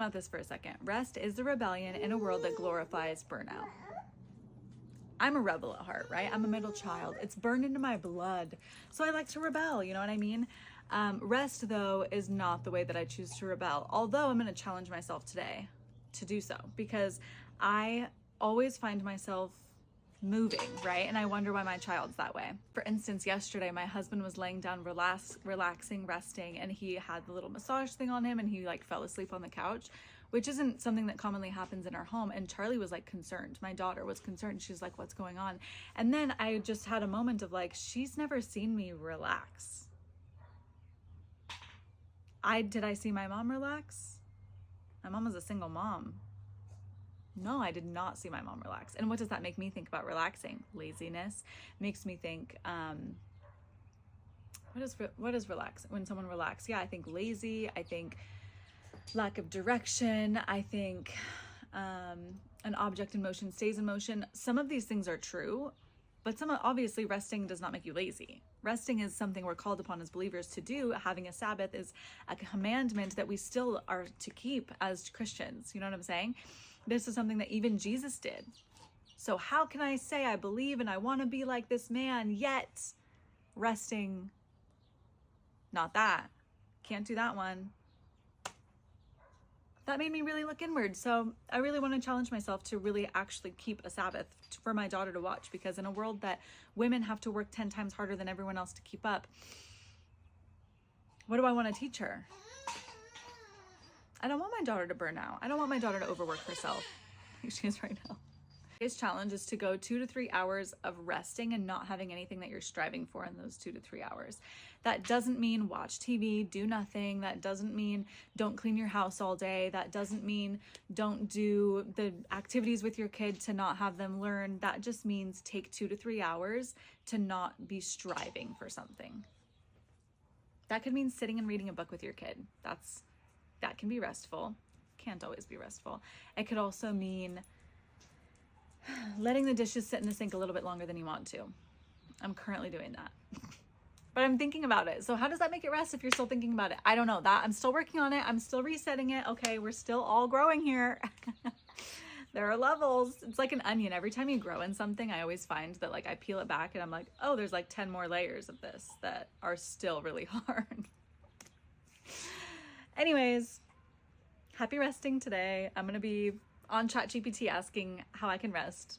About this for a second. Rest is the rebellion in a world that glorifies burnout. I'm a rebel at heart, right? I'm a middle child. It's burned into my blood. So I like to rebel, you know what I mean? Rest, though, is not the way that I choose to rebel. Although I'm going to challenge myself today to do so, because I always find myself moving, right? And I wonder why my child's that way. For instance, yesterday, my husband was laying down, relaxing, resting, and he had the little massage thing on him, and he like fell asleep on the couch, which isn't something that commonly happens in our home. And Charlie was like concerned. My daughter was concerned. She's like, what's going on? And then I just had a moment of like, she's never seen me relax. Did I see my mom relax? My mom was a single mom. No, I did not see my mom relax. And what does that make me think about relaxing? Laziness. Makes me think, what is relax? When someone relax? Yeah, I think lazy. I think lack of direction. I think an object in motion stays in motion. Some of these things are true, but obviously resting does not make you lazy. Resting is something we're called upon as believers to do. Having a Sabbath is a commandment that we still are to keep as Christians. You know what I'm saying? This is something that even Jesus did. So how can I say I believe and I want to be like this man, yet resting, not that. Can't do that one. That made me really look inward. So I really want to challenge myself to really actually keep a Sabbath for my daughter to watch, because in a world that women have to work 10 times harder than everyone else to keep up, what do I want to teach her? I don't want my daughter to burn out. I don't want my daughter to overwork herself like she is right now. Today's challenge is to go 2 to 3 hours of resting and not having anything that you're striving for in those 2 to 3 hours. That doesn't mean watch TV, do nothing. That doesn't mean don't clean your house all day. That doesn't mean don't do the activities with your kid to not have them learn. That just means take 2 to 3 hours to not be striving for something. That could mean sitting and reading a book with your kid. That can be restful. Can't always be restful. It could also mean letting the dishes sit in the sink a little bit longer than you want to. I'm currently doing that. But I'm thinking about it. So how does that make it rest if you're still thinking about it? I don't know. I'm still working on it. I'm still resetting it. Okay, we're still all growing here. There are levels. It's like an onion. Every time you grow in something, I always find that like I peel it back and I'm like, oh, there's like 10 more layers of this that are still really hard. Anyways, happy resting today. I'm going to be on ChatGPT asking how I can rest.